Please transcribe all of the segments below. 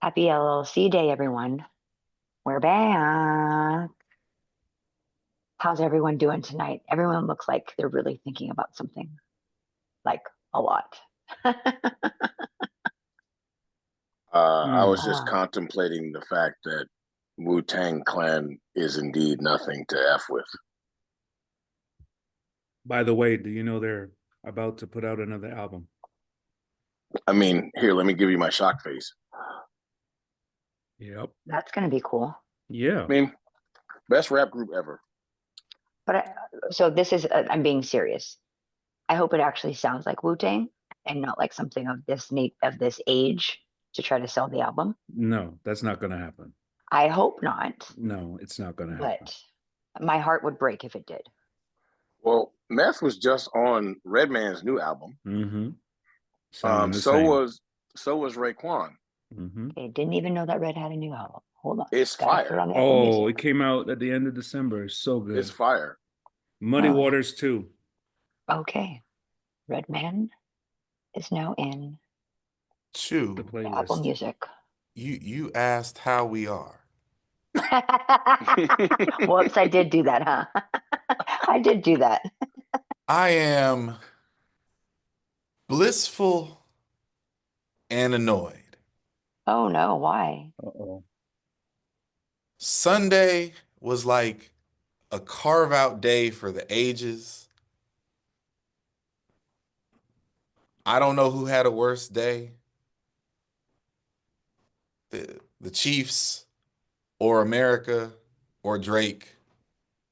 Happy LLC Day, everyone. We're back. How's everyone doing tonight? Everyone looks like they're really thinking about something, like a lot. I was just Ah, contemplating the fact that Wu-Tang Clan is indeed nothing to F with. By the way, do you know they're about to put out another album? I mean, here, let me give you my shock face. Yep. that's going to be cool. Yeah. I mean, best rap group ever. But so this is, I'm being serious. I hope it actually sounds like Wu-Tang and not like something of this age to try to sell the album. No, that's not going to happen. I hope not, No, it's not going to happen. but my heart would break if it did. Well, Meth was just on Redman's new album. Mm-hmm. Sounding the So same. was Raekwon. Mm-hmm. I didn't even know that Red had a new album. Hold on. It's Gotta put it fire. on the Apple Oh, Music. it came out at the end of December. It's so good. It's fire. Muddy Oh. Waters too. Okay. Red Man is now in The Chew, the Apple playlist. Music. you asked how we are. Whoops, I did do that, huh? I did do that. I am blissful and annoyed. Oh no, why? Uh-oh. Sunday was like a carve-out day for the ages. I don't know who had a worse day. The Chiefs or America or Drake.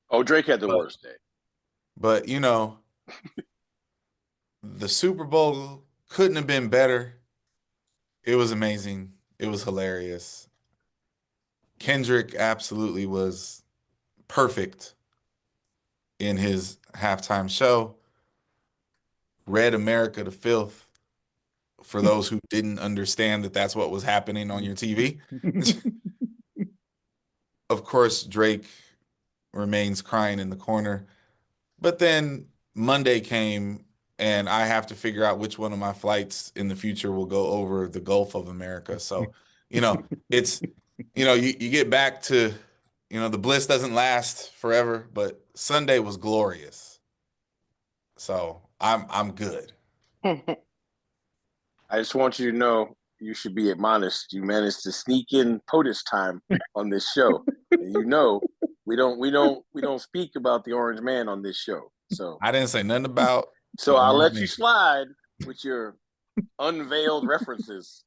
Oh, Drake had the worst day. But the Super Bowl couldn't have been better. It was amazing. It was hilarious. Kendrick absolutely was perfect in his halftime show. Read America to filth for those who didn't understand that that's what was happening on your TV. Of course, Drake remains crying in the corner. But then Monday came, and I have to figure out which one of my flights in the future will go over the Gulf of America. So, it's, you get back to, the bliss doesn't last forever, but Sunday was glorious. So I'm good. I just want you to know you should be admonished. You managed to sneak in POTUS time on this show. And we don't speak about the Orange Man on this show. So I didn't say nothing about so the I'll Orange let you Man. slide with your unveiled references.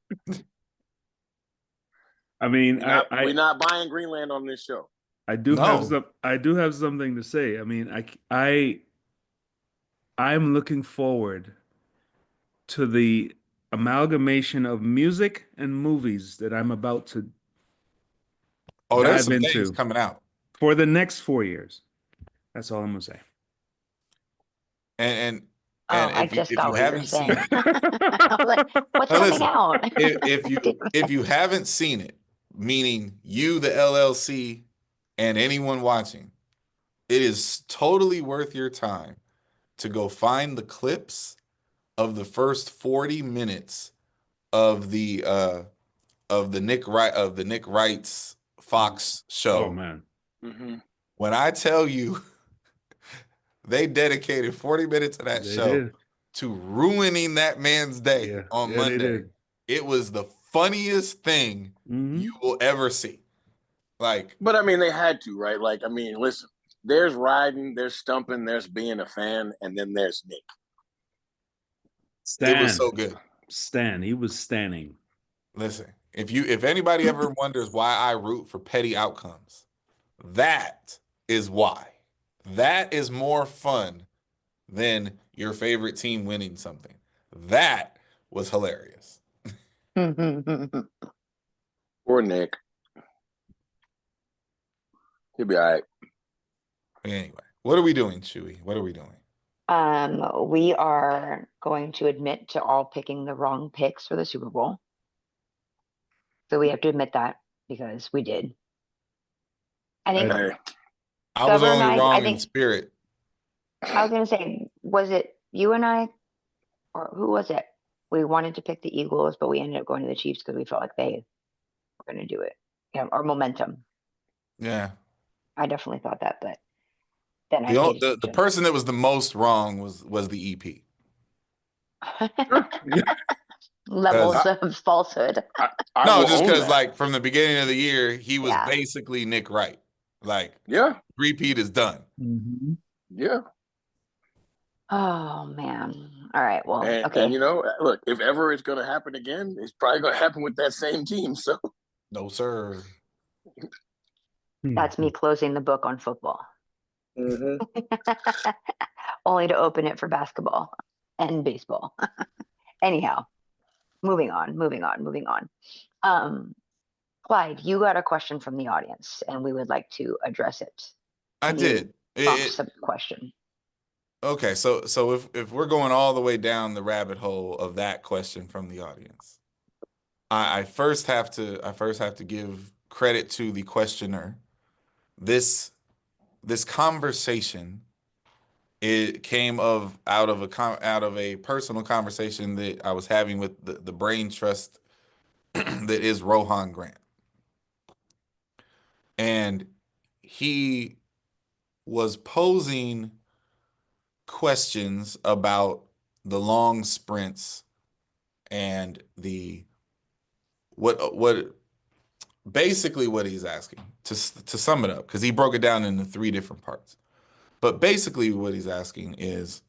I mean, We're not buying Greenland on this show. I do have something to say. I mean, I'm looking forward to the amalgamation of music and movies that I'm about to Oh, there's dive some things into coming out. for the next 4 years. That's all I'm gonna say. And Oh, and I if you just if got you what you're haven't seen saying. it, I was like, what's now coming listen, out? if you haven't seen it, meaning you, the LLC, and anyone watching, it is totally worth your time to go find the clips of the first 40 minutes of the Nick Wright's Fox Oh show. man. Mm-hmm. When I tell you they dedicated 40 minutes of that They show did. to ruining that man's day Yeah. on Yeah, they Monday. did. It was the funniest thing you will ever see. Like, But I mean, they had to, right? Like, I mean, listen, there's riding, there's stumping, there's being a fan, and then there's Nick. it was Stan. so good. Stan. He was standing. Listen, if anybody ever wonders why I root for petty outcomes, that is why. That is more fun than your favorite team winning something. That was hilarious. Or Nick. He'll be all right. Anyway, what are we doing, Chewy? What are we doing? We are going to admit to all picking the wrong picks for the Super Bowl. So we have to admit that because we did. I think Hey, I was Governor and only I wrong in think spirit. I was gonna say, was it you and I, or who was it? We wanted to pick the Eagles, but we ended up going to the Chiefs because we felt like they going to do it. Yeah, or momentum. Yeah. I definitely thought that, but then I The, paid the attention. person that was the most wrong was the EP. Levels of falsehood. I No, will just own because that. like from the beginning of the year, he was Yeah. basically Nick Wright. Like Yeah, repeat is done. Mhm. yeah. Oh man. All right. Well, And okay. you know, look, if ever it's going to happen again, it's probably going to happen with that same team. So No, sir. That's me closing the book on football. Mhm. Only to open it for basketball and baseball. Anyhow, moving on. Um, Clyde, you got a question from the audience, and we would like to address it. I Can you did. prompt some question? Okay, so if we're going all the way down the rabbit hole of that question from the audience, I first have to give credit to the questioner. This this conversation, it came out of a personal conversation that I was having with the brain trust that is Rohan Grant. And he was posing questions about the long sprints and the what basically what he's asking to sum it up, because he broke it down into three different parts. But basically what he's asking is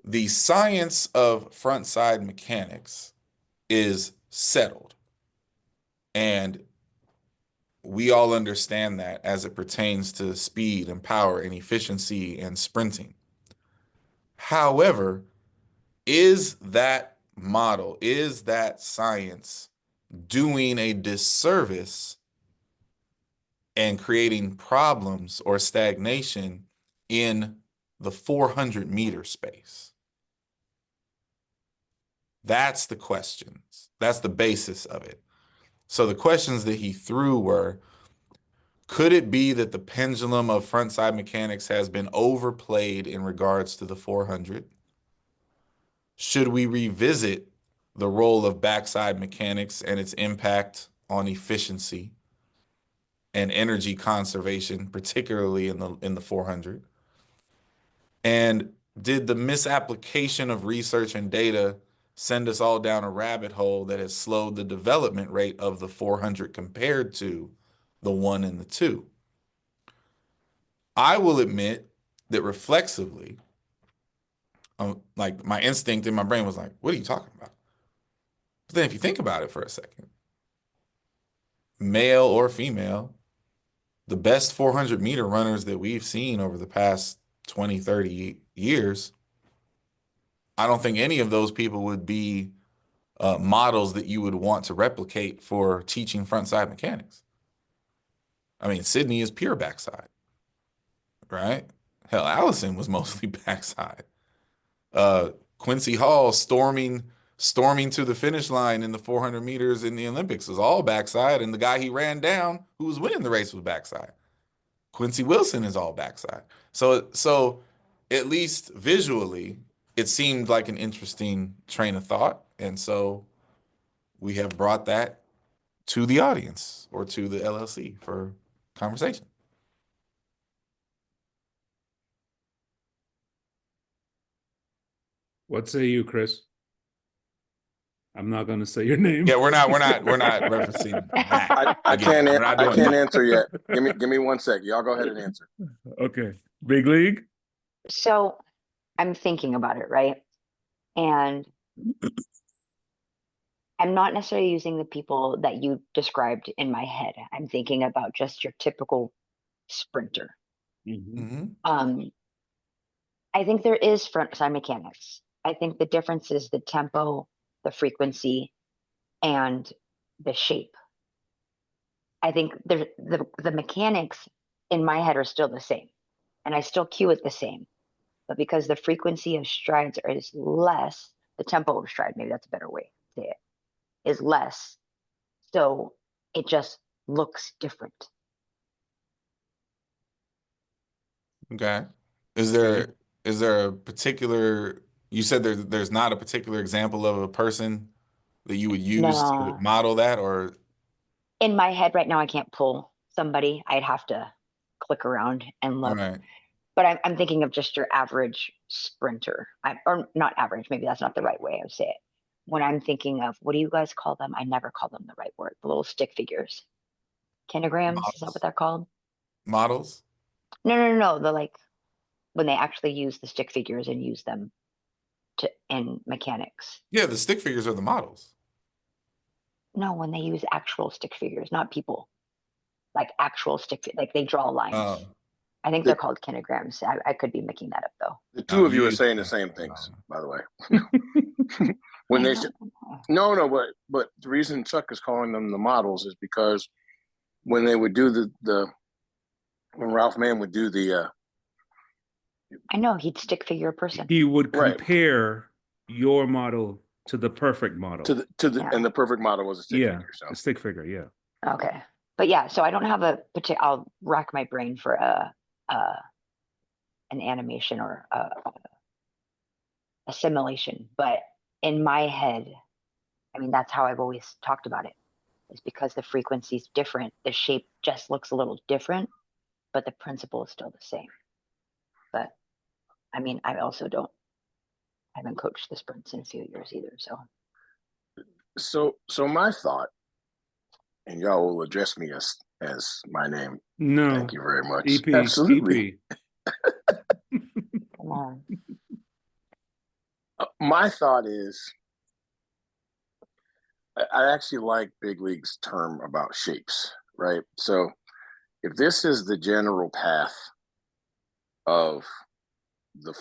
the science of front side mechanics is settled, and we all understand that as it pertains to speed and power and efficiency and sprinting. However, is that model, is that science doing a disservice and creating problems or stagnation in the 400-meter space? That's the questions. That's the basis of it. So the questions that he threw were, could it be that the pendulum of frontside mechanics has been overplayed in regards to the 400? Should we revisit the role of backside mechanics and its impact on efficiency and energy conservation, particularly in the 400? And did the misapplication of research and data send us all down a rabbit hole that has slowed the development rate of the 400 compared to the 1 and the 2? I will admit that reflexively, like my instinct in my brain was like, what are you talking about? But then if you think about it for a second, male or female, the best 400-meter runners that we've seen over the past 20, 30 years, I don't think any of those people would be models that you would want to replicate for teaching frontside mechanics. I mean, Sydney is pure backside, right? Hell, Allison was mostly backside. Quincy Hall storming to the finish line in the 400 meters in the Olympics was all backside, and the guy he ran down who was winning the race was backside. Quincy Wilson is all backside. So at least visually, it seemed like an interesting train of thought, and so we have brought that to the audience or to the LLC for conversation. What say you, Chris? I'm not going to say your name. Yeah, we're not referencing that. I Again, we're not doing can't that. answer yet. Give me 1 sec. Y'all go ahead and answer. Okay. Big league? So I'm thinking about it, right? And I'm not necessarily using the people that you described in my head. I'm thinking about just your typical sprinter. Mhm. Mm-hmm. I think there is front side mechanics. I think the difference is the tempo, the frequency, and the shape. I think the mechanics in my head are still the same, and I still cue it the same. But because the frequency of strides is less, the tempo of stride, maybe that's a better way to say it, is less. So it just looks different. Okay. Is Okay. there a particular, you said there's not a particular example of a person that you would use to No. model that, or In my head right now, I can't pull somebody. I'd have to click around and all look. right. But I'm thinking of just your average sprinter. Or not average, maybe that's not the right way I would say it. When I'm thinking of, what do you guys call them? I never call them the right word. The little stick figures. Kinograms, is that Models. what they're called? Models? No. The like when they actually use the stick figures and use them in mechanics. Yeah, the stick figures are the models. No, when they use actual stick figures, not people. Like actual like they draw lines. Oh. I think The- they're called kinograms. I could be making that up though. The two of you are use saying the that. same things, by the way. When they no, but the reason Chuck is calling them the models is because when they would do when Ralph Mann would do the I know he'd stick figure a person. He would Right. compare your model to the perfect model. Yeah. and the perfect model was a stick yeah, figure. So a stick figure. Yeah. Okay. But yeah, so I don't have a particular, I'll rack my brain for an animation or a simulation. But in my head, I mean, that's how I've always talked about it, is because the frequency's different. The shape just looks a little different, but the principle is still the same. But I mean, I also haven't coached the sprints in a few years either. so my thought, and y'all will address me as my name. No. Thank you very much. EP. Absolutely. Come on. My thought is, I actually like Big League's term about shapes, right? So if this is the general path of the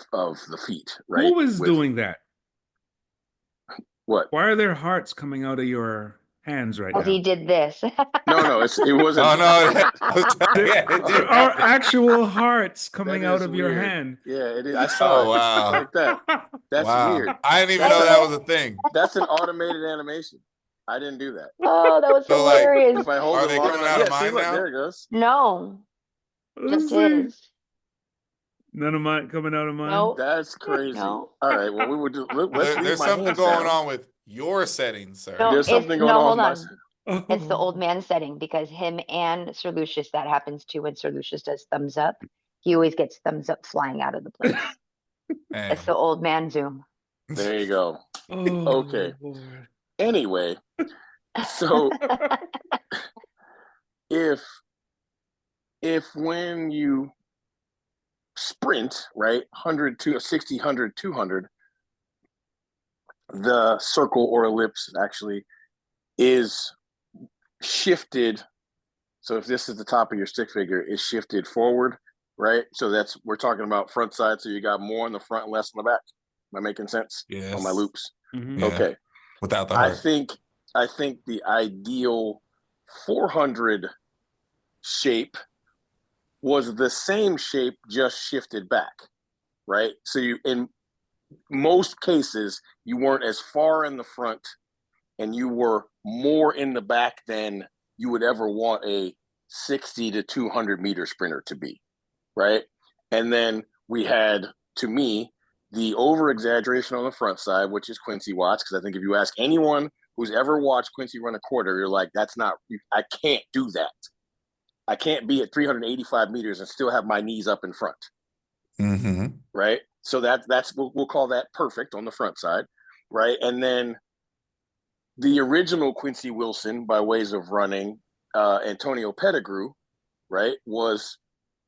feet, right? Who is doing that? What? Why are there hearts coming out of your hands right Because now? he did this. No, it wasn't. Oh no! Yeah, it There did are happen. actual hearts coming That out is of your weird. hand. Yeah, it is. I saw Oh it wow! like that. That's Wow. weird. I didn't even That's know a- that was a thing. That's an automated animation. I didn't do that. Oh, that was So, like, hilarious. If I hold Are it they long coming enough, out of yeah. See, mine look, now? there it goes. No, Let's just see. his. None of mine coming out of mine. Nope. That's crazy. No. All right. Well, we would do. Let's leave There's my something hands going down. on with your settings, sir. No, There's something going no, on hold with my. on. It's the old man setting, because him and Sir Lucius, that happens too when Sir Lucius does thumbs up. He always gets thumbs up flying out of the place. Man. It's the old man zoom. There you go. Oh, Okay. Lord. Anyway, so if when you sprint, right, 100 to 60, 100, 200, the circle or ellipse actually is shifted. So if this is the top of your stick figure, is shifted forward, right? So we're talking about front side. So you got more in the front and less in the back. Am I making sense Yes. on my loops? Mhm. Yeah. Okay. Without the I heart. think the ideal 400 shape was the same shape, just shifted back, right? So in most cases, you weren't as far in the front and you were more in the back than you would ever want a 60 to 200 meter sprinter to be, right? And then we had, to me, the over exaggeration on the front side, which is Quincy Watts, because I think if you ask anyone who's ever watched Quincy run a quarter, you're like, that's not, I can't do that. I can't be at 385 meters and still have my knees up in front. Mm-hmm. Right. So that's we'll call that perfect on the front side. Right. And then the original Quincy Wilson, by ways of running, Antonio Pettigrew, right, was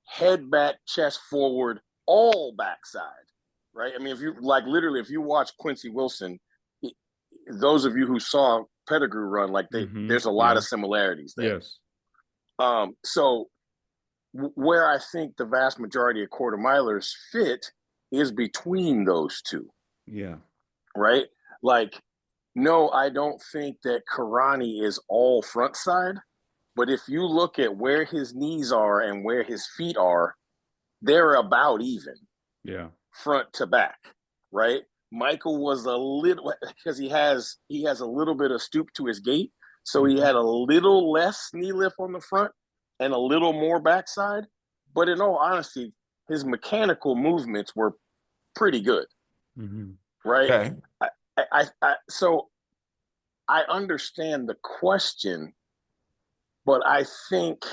head back, chest forward, all backside. Right. I mean, if you if you watch Quincy Wilson, those of you who saw Pettigrew run, like there's a lot of similarities there. Yes. So where I think the vast majority of quarter milers fit is between those two. Yeah. Right? Like, no, I don't think that Karani is all front side, but if you look at where his knees are and where his feet are, they're about even. Yeah. Front to back, right? Michael was a little, because he has a little bit of stoop to his gait, so he had a little less knee lift on the front and a little more backside. But in all honesty, his mechanical movements were pretty good, right? Okay. So I understand the question, but I think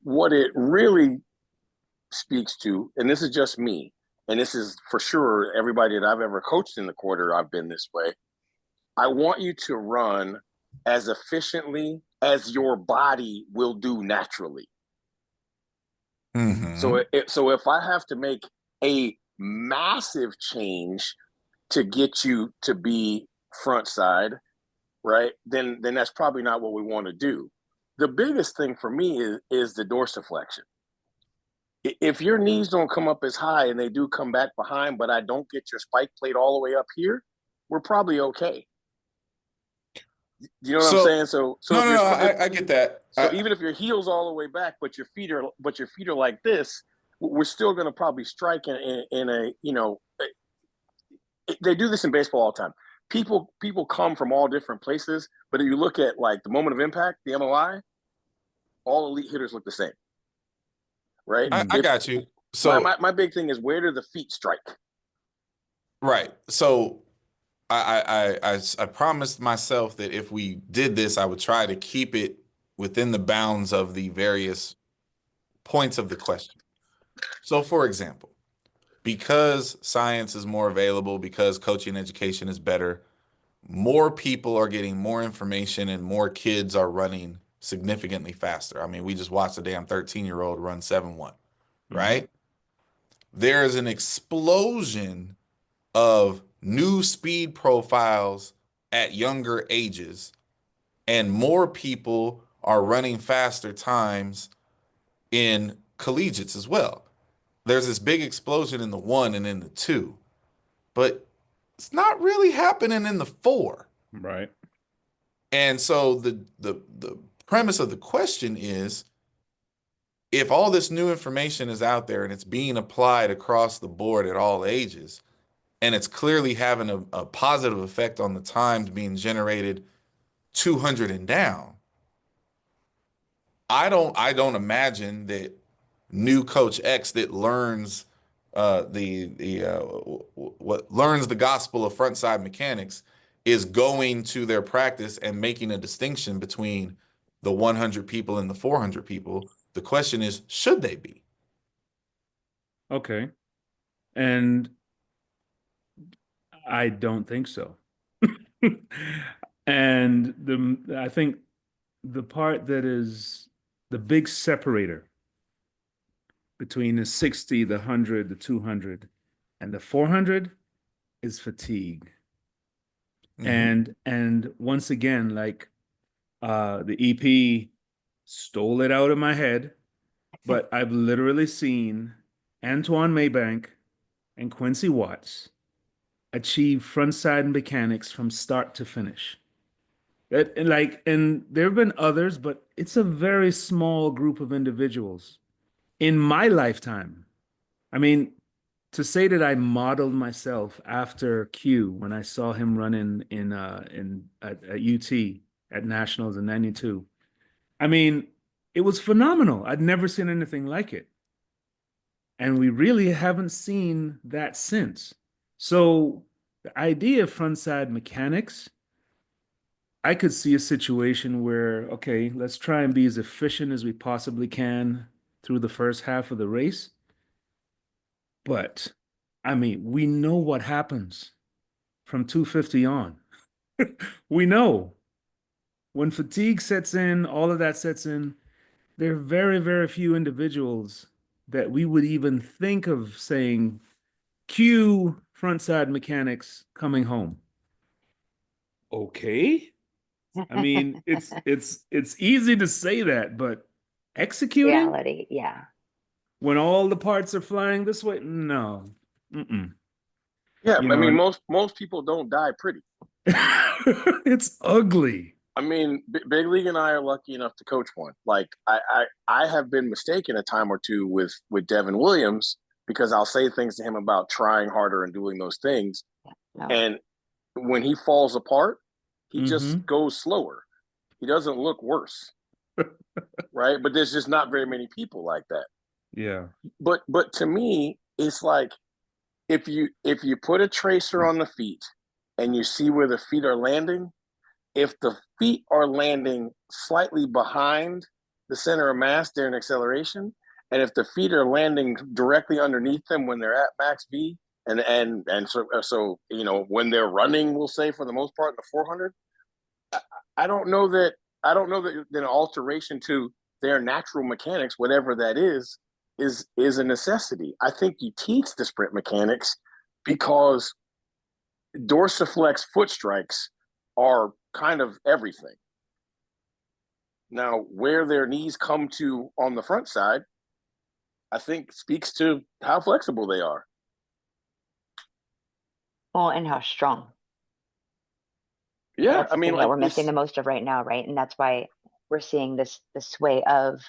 what it really speaks to, and this is just me, and this is for sure everybody that I've ever coached in the quarter, I've been this way. I want you to run as efficiently as your body will do naturally. Mm-hmm. So if I have to make a massive change to get you to be front side, right? Then that's probably not what we want to do. The biggest thing for me is the dorsiflexion. If your knees don't come up as high and they do come back behind, but I don't get your spike plate all the way up here, we're probably okay. You know what I'm So saying? So no, if no, you're no, I get that. so even if your heel's all the way back, but your feet are like this, we're still going to probably strike in a, you know, they do this in baseball all the time. People come from all different places, but if you look at like the moment of impact, the MOI, all elite hitters look the same, right? I If got you. my, So my my big thing is, where do the feet strike? right. So I promised myself that if we did this, I would try to keep it within the bounds of the various points of the question. So, for example, because science is more available, because coaching education is better, more people are getting more information and more kids are running significantly faster. I mean, we just watched a damn 13-year-old run 7-1, right? There is an explosion of new speed profiles at younger ages, and more people are running faster times in collegiates as well. There's this big explosion in the 1 and in the 2, but it's not really happening in the 4. Right. And so the premise of the question is, if all this new information is out there and it's being applied across the board at all ages, and it's clearly having a positive effect on the times being generated 200 and down, I don't imagine that new coach X that learns what learns the gospel of frontside mechanics is going to their practice and making a distinction between the 100 people and the 400 people. The question is, should they be? Okay. And I don't think so. And I think the part that is the big separator between the 60, the 100, the 200, and the 400 is fatigue. Mm-hmm. And once again, like the EP stole it out of my head, but I've literally seen Antoine Maybank and Quincy Watts achieve frontside mechanics from start to finish. And there have been others, but it's a very small group of individuals in my lifetime. I mean, to say that I modeled myself after Q when I saw him run at UT at Nationals in '92. I mean, it was phenomenal. I'd never seen anything like it. And we really haven't seen that since. So the idea of frontside mechanics, I could see a situation where, okay, let's try and be as efficient as we possibly can through the first half of the race. But I mean, we know what happens from 250 on. We know when fatigue sets in, all of that sets in. There are very, very few individuals that we would even think of saying, cue frontside mechanics coming home. Okay. I mean, it's easy to say that, but executing Reality, yeah. when all the parts are flying this way, no. Mm-mm. Yeah, You I know, mean, and most people don't die pretty. it's ugly. I mean, Big League and I are lucky enough to coach one. Like I have been mistaken a time or two with Devin Williams, because I'll say things to him about trying harder and doing those things, No. and when he falls apart, he Mm-hmm. just goes slower. He doesn't look worse, right? But there's just not very many people like that. Yeah. But to me, it's like, if you put a tracer on the feet and you see where the feet are landing, if the feet are landing slightly behind the center of mass during acceleration, and if the feet are landing directly underneath them when they're at max V, and so when they're running, we'll say for the most part in the 400, I don't know that an alteration to their natural mechanics, whatever that is a necessity. I think you teach the sprint mechanics because dorsiflex foot strikes are kind of everything. Now, where their knees come to on the front side, I think speaks to how flexible they are. Well, and how strong. Yeah, That's I the mean, thing that like we're missing the most of right now, right? And that's why we're seeing this way of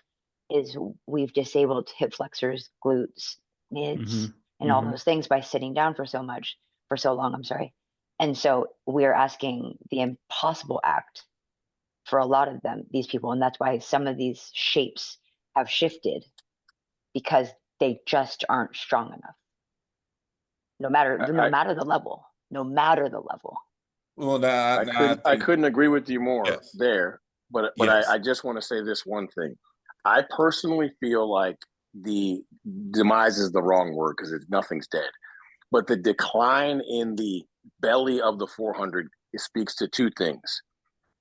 is we've disabled hip flexors, glutes, mids, and all those things by sitting down for so long, I'm sorry. And so we're asking the impossible act for a lot of them, these people, and that's why some of these shapes have shifted because they just aren't strong enough. No matter the level, no matter the level. Well, I couldn't agree with you more there, but Yes. I just want to say this one thing. I personally feel like the demise is the wrong word because nothing's dead, but the decline in the belly of the 400 speaks to two things.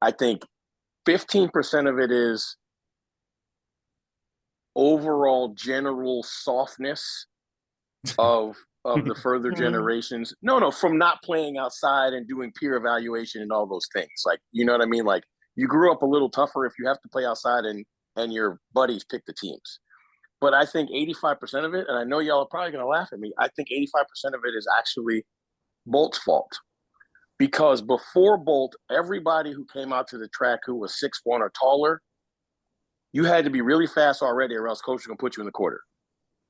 I think 15% of it is overall general softness of the further generations. No, from not playing outside and doing peer evaluation and all those things. Like, you know what I mean? Like, you grew up a little tougher if you have to play outside and your buddies pick the teams. But I think 85% of it, and I know y'all are probably going to laugh at me, I think 85% of it is actually Bolt's fault. Because before Bolt, everybody who came out to the track who was 6'1" or taller, you had to be really fast already, or else coach was going to put you in the quarter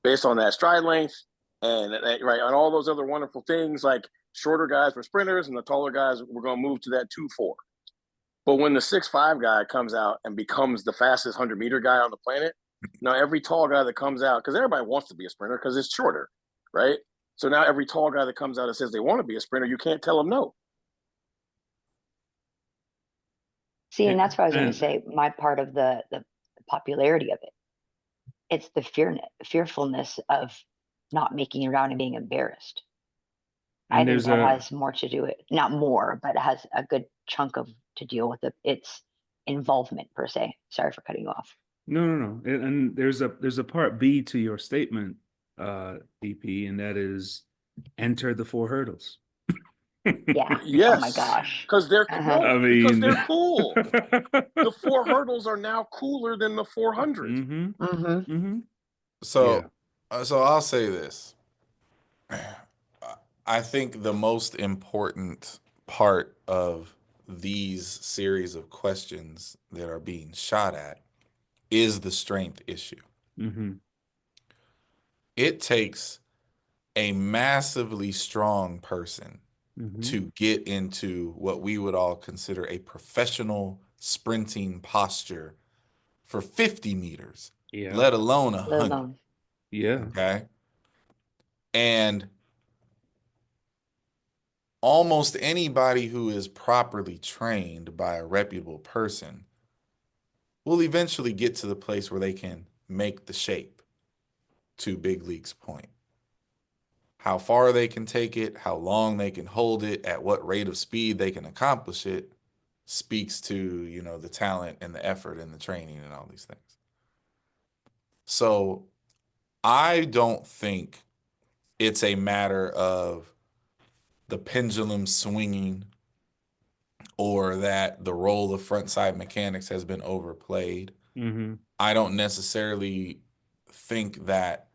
based on that stride length and right on all those other wonderful things. Like, shorter guys were sprinters and the taller guys were going to move to that 2-4. But when the 6'5" guy comes out and becomes the fastest 100-meter guy on the planet, now every tall guy that comes out, because everybody wants to be a sprinter because it's shorter, right? So now every tall guy that comes out and says they want to be a sprinter, you can't tell them no. See, and that's what I was going to say. My part of the popularity of it, it's the fearfulness of not making it around and being embarrassed. I think that has more to do it, not more, but it has a good chunk of to deal with its involvement per se. Sorry for cutting you off. No. And there's a part B to your statement, EP, and that is enter the 4 hurdles. Yeah. Yes. Oh my gosh. Because they're because they're cool. The 4 hurdles are now cooler than the 400. So I'll say this. I think the most important part of these series of questions that are being shot at is the strength issue. It takes a massively strong person to get into what we would all consider a professional sprinting posture for 50 meters, let alone 100. Yeah. Okay. And almost anybody who is properly trained by a reputable person will eventually get to the place where they can make the shape, to Big League's point. How far they can take it, how long they can hold it, at what rate of speed they can accomplish it speaks to, the talent and the effort and the training and all these things. So I don't think it's a matter of the pendulum swinging or that the role of frontside mechanics has been overplayed. I don't necessarily think that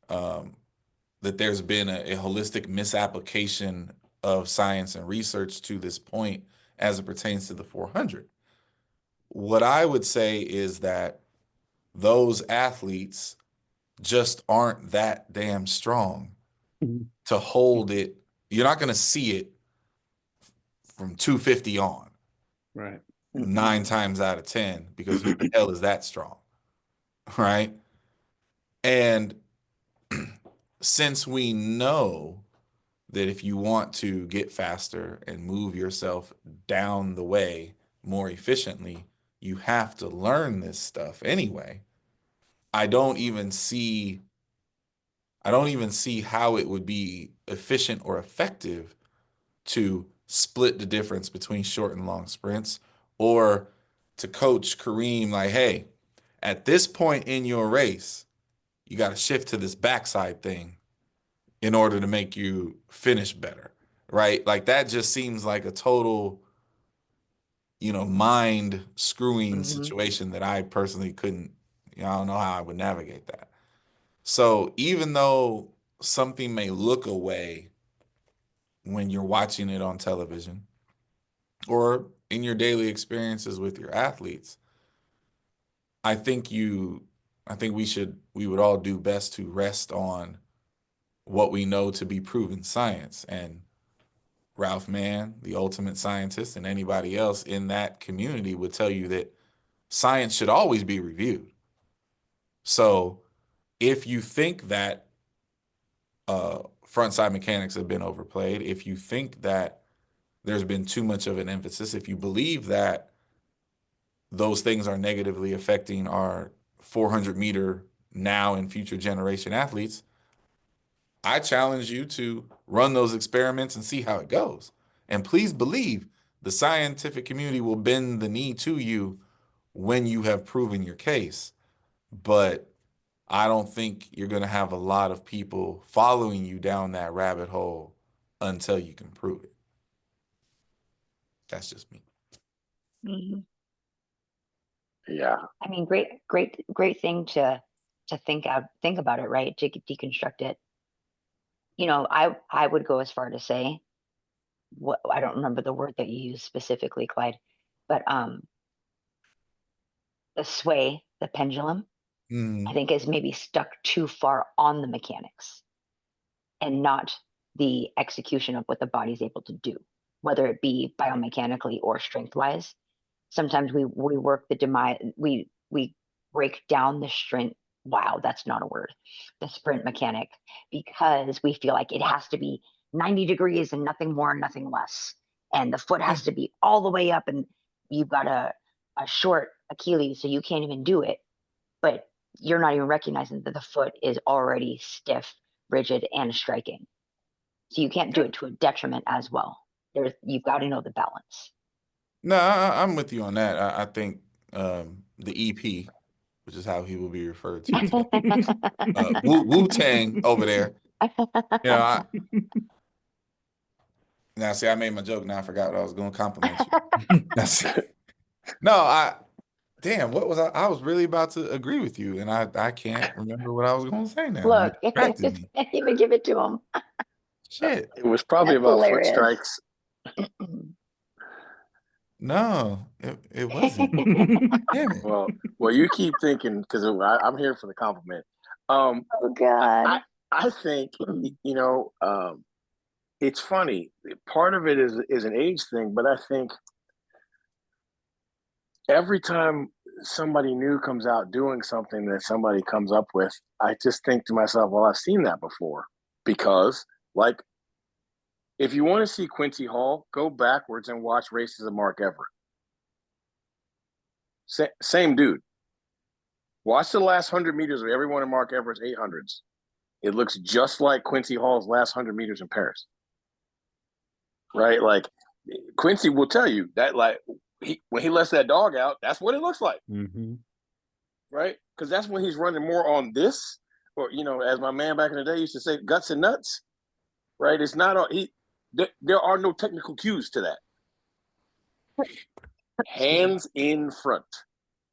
that there's been a holistic misapplication of science and research to this point as it pertains to the 400. What I would say is that those athletes just aren't that damn strong to hold it. You're not going to see it from 250 on. Right. 9 times out of 10, because who the hell is that strong? Right. And since we know that if you want to get faster and move yourself down the way more efficiently, you have to learn this stuff anyway. I don't even see how it would be efficient or effective to split the difference between short and long sprints, or to coach Kareem like, hey, at this point in your race, you got to shift to this backside thing in order to make you finish better, right? Like that just seems like a total, mind screwing Hmm. situation that I personally couldn't, I don't know how I would navigate that. So even though something may look away when you're watching it on television or in your daily experiences with your athletes, I think we would all do best to rest on what we know to be proven science. And Ralph Mann, the ultimate scientist, and anybody else in that community would tell you that science should always be reviewed. So if you think that frontside mechanics have been overplayed, if you think that there's been too much of an emphasis, if you believe that those things are negatively affecting our 400-meter now and future generation athletes, I challenge you to run those experiments and see how it goes. And please believe the scientific community will bend the knee to you when you have proven your case. But I don't think you're going to have a lot of people following you down that rabbit hole until you can prove it. That's just me. Hmm. Yeah. I mean, great thing to think about it, right? To deconstruct it. I would go as far to say, what, I don't remember the word that you used specifically, Clyde, but the sway, the pendulum, I Mm. think is maybe stuck too far on the mechanics and not the execution of what the body's able to do, whether it be biomechanically or strength wise. Sometimes we work the demise, we break down the sprint. Wow, that's not a word. The sprint mechanic, because we feel like it has to be 90 degrees and nothing more, nothing less. And the foot Yeah. has to be all the way up, and you've got a short Achilles, so you can't even do it. But you're not even recognizing that the foot is already stiff, rigid, and striking. So you can't do it to a detriment as well. You've got to know the balance. No, I'm with you on that. I think the EP, which is how he will be referred to today, Wu Tang over there. I, now see, I made my joke. Now I forgot what I was going to compliment you. That's no, damn, what was I? I was really about to agree with you, and I can't remember what I was going to say now. You Look, distracted just me. can't even give it to him. Shit. It was probably That's about foot hilarious. strikes. No, it wasn't. Damn it. Well, you keep thinking because I'm here for the compliment. Um, Oh I, God. I I think it's funny. Part of it is an age thing, but I think every time somebody new comes out doing something that somebody comes up with, I just think to myself, well, I've seen that before. Because, like, if you want to see Quincy Hall, go backwards and watch races of Mark Everett. Same dude. Watch the last 100 meters of every one of Mark Everett's 800s. It looks just like Quincy Hall's last 100 meters in Paris. Right? Like, Quincy will tell you that, like, when he lets that dog out, that's what it looks like. Mm-hmm. Right? Because that's when he's running more on this, or, as my man back in the day used to say, guts and nuts. Right? It's not on, there are no technical cues to that. Hands in front,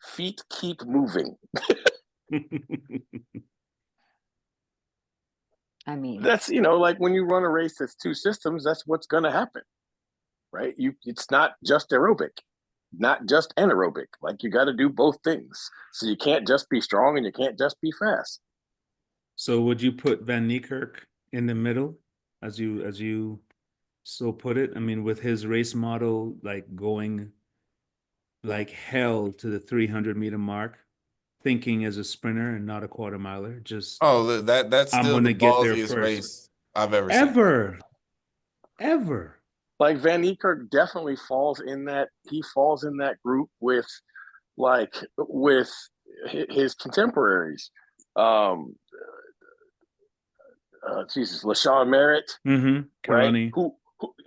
feet keep moving. I mean, That's like when you run a race that's two systems, that's what's going to happen, right? It's not just aerobic, not just anaerobic. Like, you got to do both things, so you can't just be strong and you can't just be fast. So would you put Van Niekerk in the middle, as you so put it? I mean, with his race model, like going like hell to the 300-meter mark, thinking as a sprinter and not a quarter miler. Just Oh, that's I'm still the gonna get there ballsiest first. race I've ever seen. Ever. Like Van Niekerk definitely falls in that. He falls in that group with his contemporaries. Um, Jesus, LaShawn Merritt, Mm-hmm. right? Karani. Who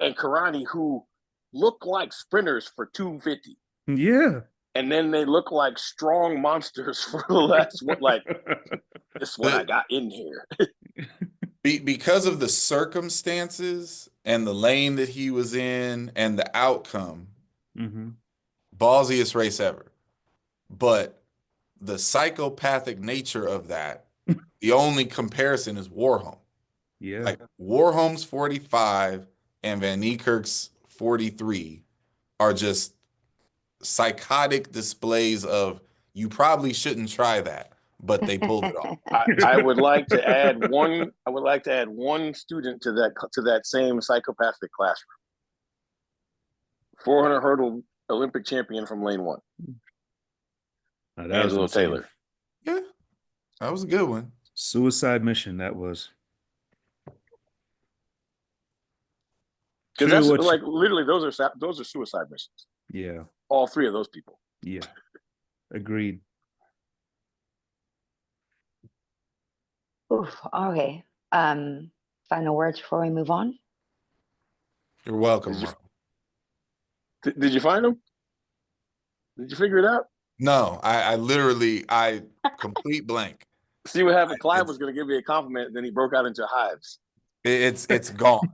and Karani, who look like sprinters for 250, Yeah. and then they look like strong monsters for the last one. Like, this is what I got in here. Because of the circumstances and the lane that he was in and the outcome, Mm-hmm. ballsiest race ever. But the psychopathic nature of that, the only comparison is Warholm. Yeah. Like Warholm's 45 and Van Niekerk's 43 are just psychotic displays of you probably shouldn't try that, but they pulled it off. I would like to add one. I would like to add one student to that same psychopathic classroom. 400 hurdle Olympic champion from lane 1, Now, that was Angelo insane. Taylor. Yeah, that was a good one. Suicide mission, that was. Because True, that's what like literally those are suicide missions. Yeah. All 3 of those people. Yeah. Agreed. Oof, okay. Final words before we move on. You're welcome, Did you- Ron. Did you find them? Did you figure it out? No, I literally complete blank. See what happened? Clive was going to give me a compliment, and then he broke out into hives. It's gone.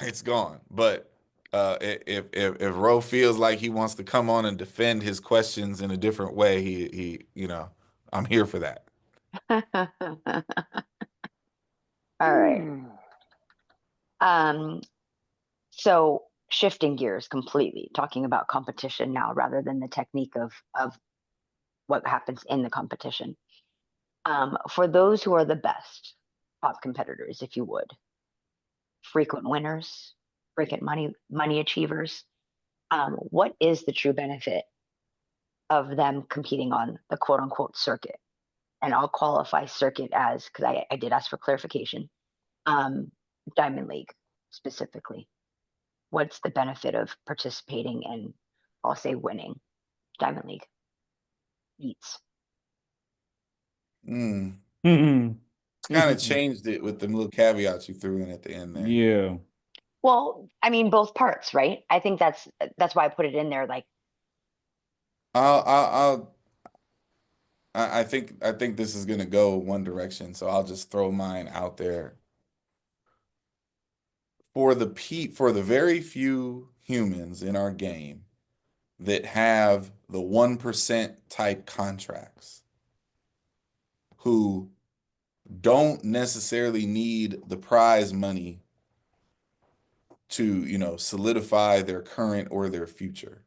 It's gone. But if Ro feels like he wants to come on and defend his questions in a different way, he I'm here for that. All right. So shifting gears completely, talking about competition now rather than the technique of what happens in the competition. For those who are the best top competitors, if you would, frequent winners, frequent money achievers, what is the true benefit of them competing on the quote unquote circuit? And I'll qualify circuit as, because I did ask for clarification, Diamond League specifically. What's the benefit of participating in, I'll say, winning Diamond League meets? Kind Mm-hmm. of changed it with the little caveats you threw in at the end there. Yeah. Well, I mean, both parts, right? I think that's why I put it in there. Like, I think this is gonna go one direction, so I'll just throw mine out there. For the very few humans in our game that have the 1% type contracts, who don't necessarily need the prize money to, solidify their current or their future.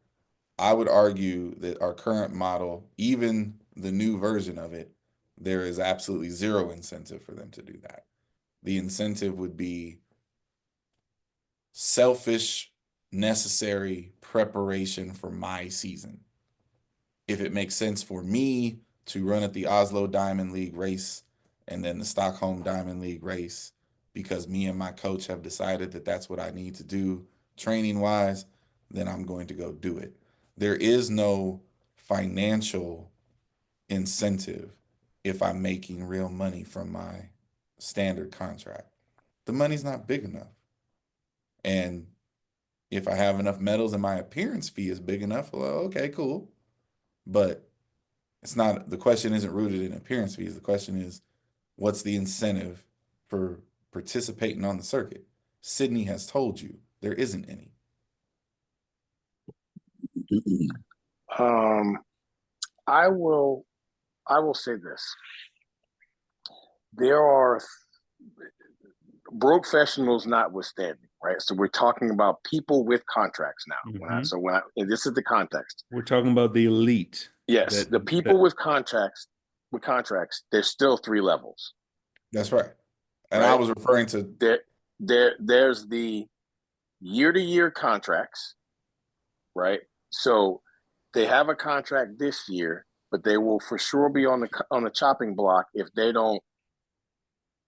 I would argue that our current model, even the new version of it, there is absolutely zero incentive for them to do that. The incentive would be selfish, necessary preparation for my season. If it makes sense for me to run at the Oslo Diamond League race and then the Stockholm Diamond League race, because me and my coach have decided that that's what I need to do training wise, then I'm going to go do it. There is no financial incentive if I'm making real money from my standard contract. The money's not big enough. And if I have enough medals and my appearance fee is big enough, well, okay, cool. But it's not, the question isn't rooted in appearance fees. The question is, what's the incentive for participating on the circuit? Sydney has told you there isn't any. I will say this. There are professionals notwithstanding, right? So we're talking about people with contracts now. Mhm. And this is the context. We're talking about the elite. Yes, the people with contracts, there's still 3 levels. That's right. And right? I was referring to there's the year-to-year contracts, right? So they have a contract this year, but they will for sure be on the chopping block if they don't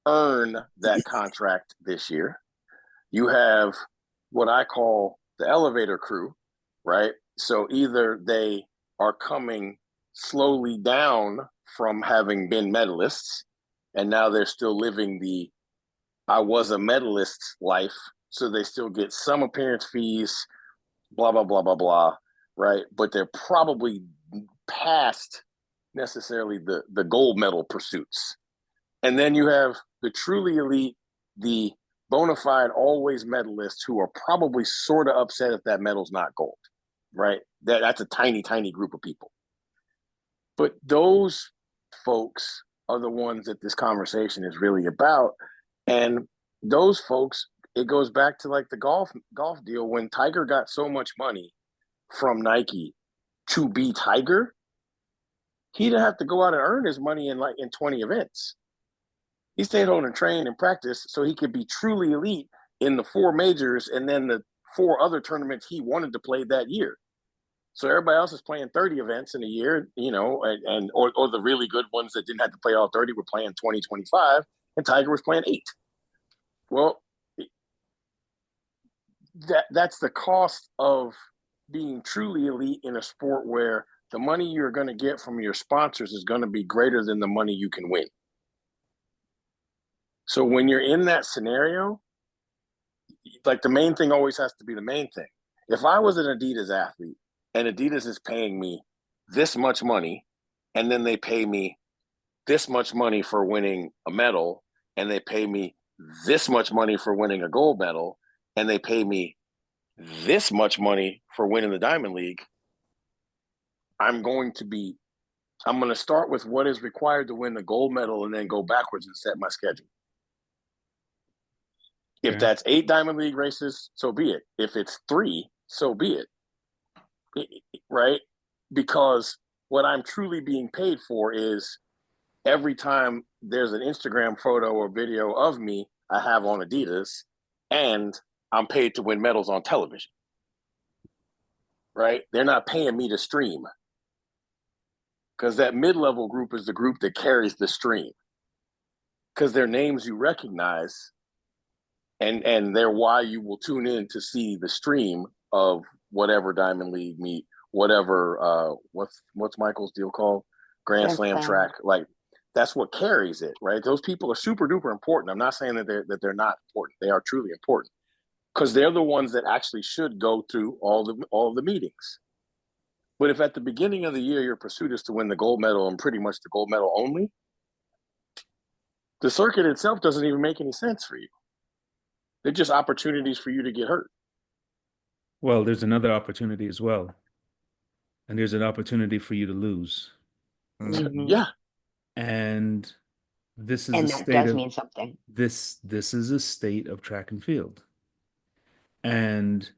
earn that contract this year. You have what I call the elevator crew, right? So either they are coming slowly down from having been medalists, and now they're still living the I was a medalist life, so they still get some appearance fees, blah blah blah blah blah, right? But they're probably past necessarily the gold medal pursuits. And then you have the truly elite, the bona fide always medalists who are probably sort of upset if that medal's not gold, right? That's a tiny, tiny group of people. But those folks are the ones that this conversation is really about. And those folks, it goes back to like the golf deal when Tiger got so much money from Nike to be Tiger, he didn't have to go out and earn his money in 20 events. He stayed home and trained and practiced so he could be truly elite in the 4 majors and then the 4 other tournaments he wanted to play that year. So everybody else is playing 30 events in a year, or the really good ones that didn't have to play all 30 were playing 20, 25, and Tiger was playing 8. Well, that's the cost of being truly elite in a sport where the money you're going to get from your sponsors is going to be greater than the money you can win. So when you're in that scenario, like the main thing always has to be the main thing. If I was an Adidas athlete and Adidas is paying me this much money, and then they pay me this much money for winning a medal, and they pay me this much money for winning a gold medal, and they pay me this much money for winning the Diamond League, I'm going to start with what is required to win the gold medal and then go backwards and set my schedule. If that's 8 Diamond League races, so be it. If it's 3, so be it. Right? Because what I'm truly being paid for is every time there's an Instagram photo or video of me I have on Adidas, and I'm paid to win medals on television. Right? They're not paying me to stream. Because that mid-level group is the group that carries the stream. Because they're names you recognize, and they're why you will tune in to see the stream of whatever Diamond League meet, whatever what's Michael's deal called? Grand Slam track. Like that's what carries it, right? Those people are super duper important. I'm not saying that they're not important. They are truly important. Because they're the ones that actually should go through all the meetings. But if at the beginning of the year your pursuit is to win the gold medal and pretty much the gold medal only, the circuit itself doesn't even make any sense for you. They're just opportunities for you to get hurt. Well, there's another opportunity as well. And there's an opportunity for you to lose. Mhm. Yeah. And this is And a that state does of mean something. this is a state of track and field. And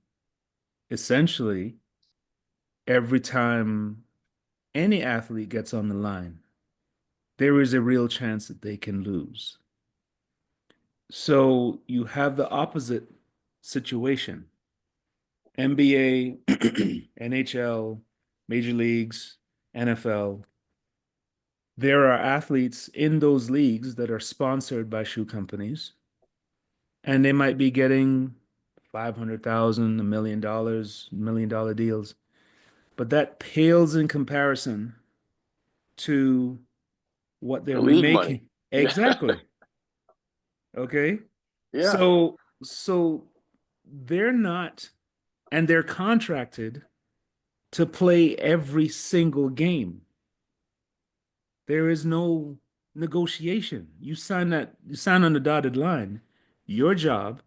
essentially, every time any athlete gets on the line, there is a real chance that they can lose. So you have the opposite situation. NBA, NHL, major leagues, NFL. There are athletes in those leagues that are sponsored by shoe companies, and they might be getting 500,000, $1 million, $1 million deals. But that pales in comparison to what they're The league making. money. Exactly. Okay. Yeah. So they're not, and they're contracted to play every single game. There is no negotiation. You sign on the dotted line. Your job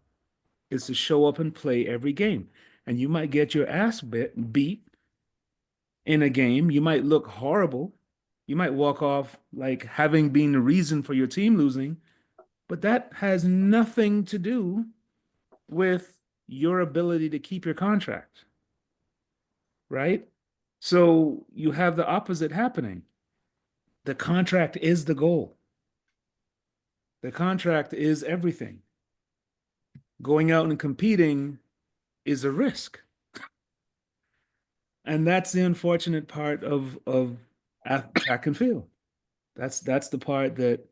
is to show up and play every game. And you might get your ass beat in a game. You might look horrible. You might walk off like having been the reason for your team losing, but that has nothing to do with your ability to keep your contract. Right? So you have the opposite happening. The contract is the goal. The contract is everything. Going out and competing is a risk. And that's the unfortunate part of track and field. That's the part that,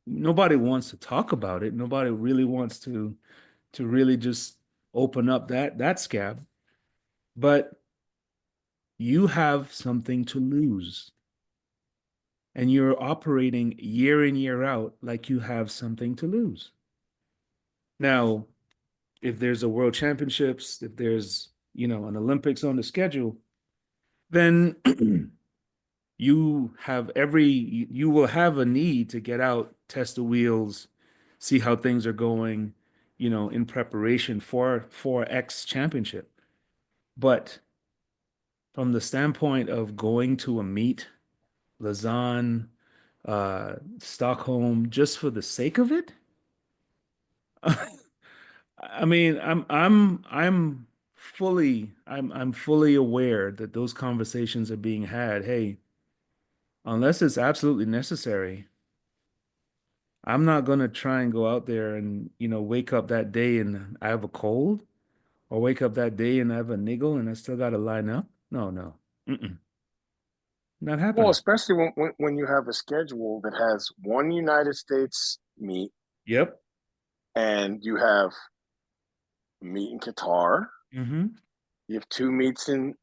nobody wants to talk about it. Nobody really wants to really just open up that scab, but you have something to lose. And you're operating year in, year out like you have something to lose. Now, if there's a world championships, if there's, an Olympics on the schedule, then you will have a need to get out, test the wheels, see how things are going, in preparation for X championship. But from the standpoint of going to a meet, Lausanne, Stockholm, just for the sake of it, I mean, I'm fully aware that those conversations are being had. Hey, unless it's absolutely necessary, I'm not gonna try and go out there and, wake up that day and I have a cold, or wake up that day and I have a niggle and I still gotta line up. No, no. Mm-mm. Not Well, happening. especially when you have a schedule that has one United States meet Yep. and you have a meet in Qatar, Mm-hmm. you have two meets in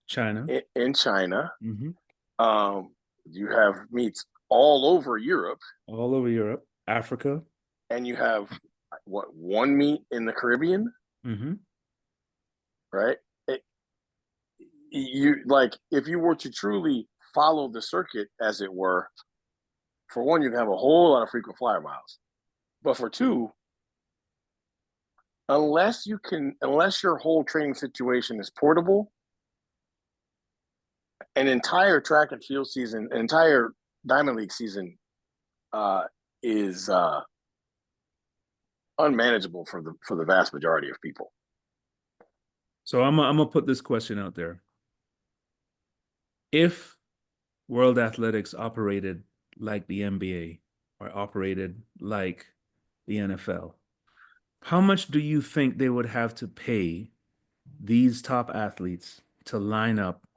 China. in China, Mm-hmm. you have meets all over Europe, All over Europe, Africa. and you have one meet in the Caribbean, Mm-hmm. right? You like if you were to truly follow the circuit, as it were, for one, you have a whole lot of frequent flyer miles, but for two, unless your whole training situation is portable, an entire track and field season, an entire Diamond League season, is unmanageable for the vast majority of people. So I'm gonna put this question out there. If World Athletics operated like the NBA or operated like the NFL, how much do you think they would have to pay these top athletes to line up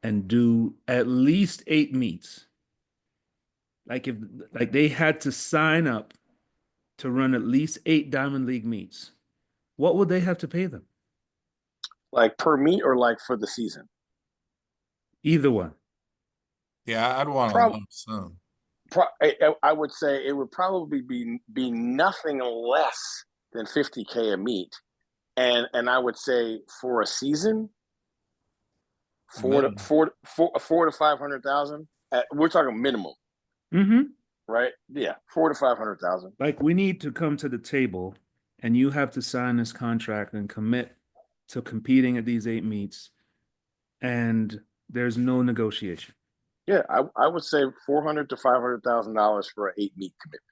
and do at least 8 meets? Like if they had to sign up to run at least 8 Diamond League meets, what would they have to pay them? Like per meet or like for the season? Either one. Yeah, I'd want a Prob- lump sum. I would say it would probably be nothing less than 50K a meet, and I would say for a season, Minimum. 4 to 500,000. We're talking minimum, Mm-hmm. right? Yeah, 4 to 500,000. Like we need to come to the table and you have to sign this contract and commit to competing at these 8 meets, and there's no negotiation. Yeah, I would say $400 to $500,000 for an 8 meet commitment.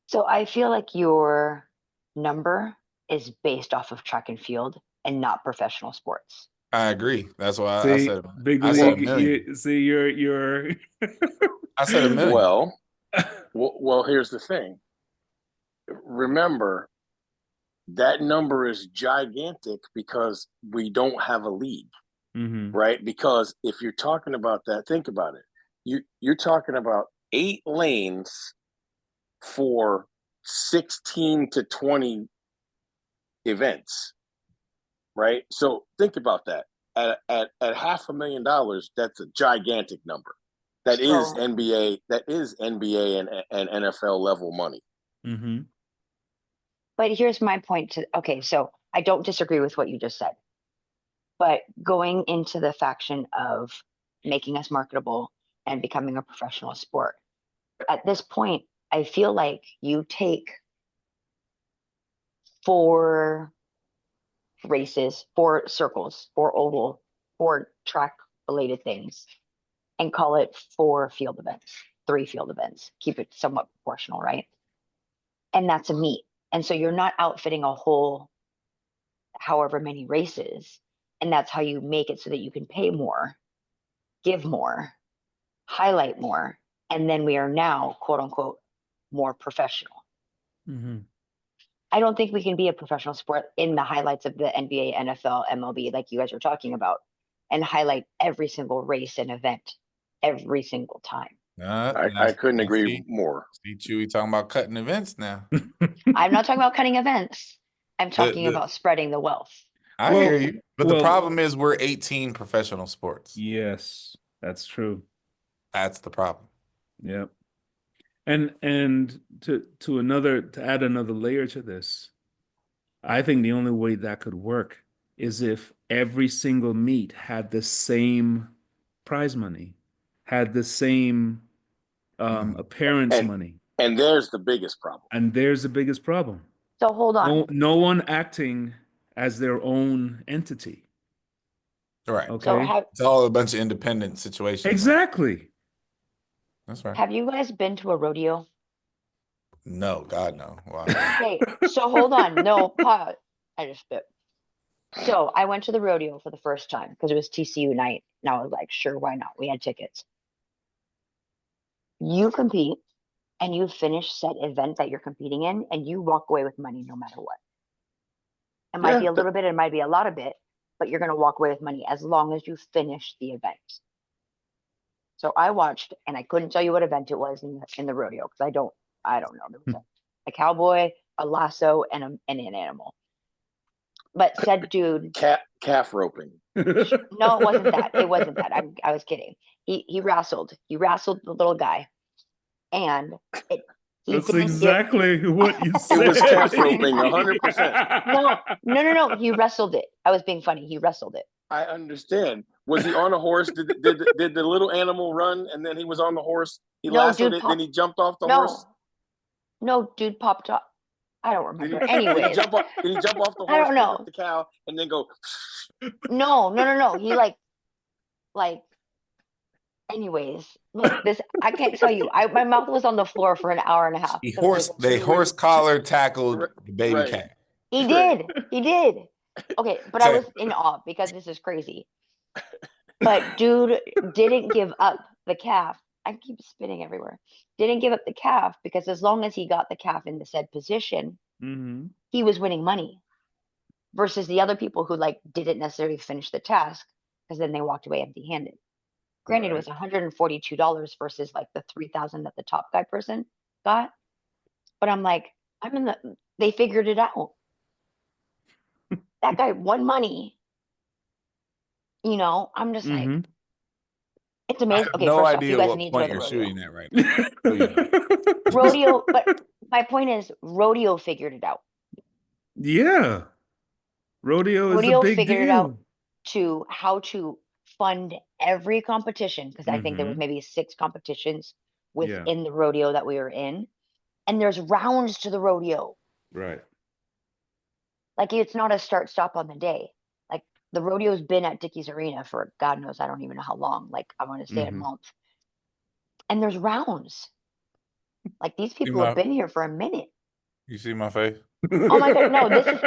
So I feel like your number is based off of track and field and not professional sports. I agree. That's why I See, said big I said a league. million. You're. I said a million. Well, here's the thing. Remember, that number is gigantic because we don't have a league, Mm-hmm. right? Because if you're talking about that, think about it. You're talking about 8 lanes for 16 to 20 events, right? So think about that. At $500,000, that's a gigantic number. That is So NBA. That is NBA and NFL level money. Mm-hmm. but here's my point okay, so I don't disagree with what you just said. But going into the faction of making us marketable and becoming a professional sport, at this point, I feel like you take 4 races, 4 circles, 4 oval, 4 track related things, and call it 4 field events, 3 field events. Keep it somewhat proportional, right? And that's a meet. And so you're not outfitting a whole however many races. And that's how you make it so that you can pay more, give more, highlight more. And then we are now, quote unquote, more professional. Mm-hmm. I don't think we can be a professional sport in the highlights of the NBA, NFL, MLB, like you guys are talking about, and highlight every single race and event every single time. I couldn't agree more. See Chewy talking about cutting events now. I'm not talking about cutting events. I'm talking about spreading the wealth. I Well, hear you. But the well- problem is we're 18 professional sports. Yes, that's true. That's the problem. Yep. And to add another layer to this, I think the only way that could work is if every single meet had the same prize money, had the same appearance And- money. And there's the biggest problem. And there's the biggest problem. So hold on. No one acting as their own entity. Right. So Okay. It's all a bunch of independent situations. Exactly. That's right. have you guys been to a rodeo? No, God, no. Wow. Okay, so hold on. No, pause. I just spit. So I went to the rodeo for the first time because it was TCU night. And I was like, sure, why not? We had tickets. You compete and you finish said event that you're competing in, and you walk away with money no matter what. It might be a little bit, it might be a lot of bit, but you're going to walk away with money as long as you finish the event. So I watched, and I couldn't tell you what event it was in the rodeo because I don't know. There was a cowboy, a lasso, and an animal. But said dude, Calf roping. no, it wasn't that. It wasn't that. I was kidding. He wrestled. He wrestled the little guy, and he That's didn't exactly what you said. It was calf roping, 100%. No. He wrestled it. I was being funny. He wrestled it. I understand. Was he on a horse? Did the little animal run and then he was on the horse? He lassoed it, then he jumped off the horse? No, dude popped up. I don't remember. Anyways. Did he jump off the horse, I don't know. pick up the cow, and then go? No. He like anyways, look, this I can't tell you. My mouth was on the floor for an hour and a half. They horse collar tackled the baby cat. He did. Okay, but I was in awe because this is crazy. But dude didn't give up the calf. I keep spitting everywhere. Didn't give up the calf because as long as he got the calf in the said position, he was winning money. Versus the other people who didn't necessarily finish the task because then they walked away empty-handed. Granted, it was $142 versus the $3,000 that the top guy person got. But I'm like, they figured it out. That guy won money. I'm just like, it's amazing. I have Okay, no first off, idea you guys what need to point go to you're the rodeo. shooting at right now. Rodeo, but my point is, rodeo figured it out. Yeah. Rodeo is a big figured deal. it out to how to fund every competition because I think there was maybe 6 competitions within the rodeo that we were in, and there's rounds to the rodeo. Right. It's not a start stop on the day. The rodeo's been at Dickies Arena for God knows, I don't even know how long. I want to say a month. And there's rounds. These people have been here for a minute. You see my face? Oh my God, no, this is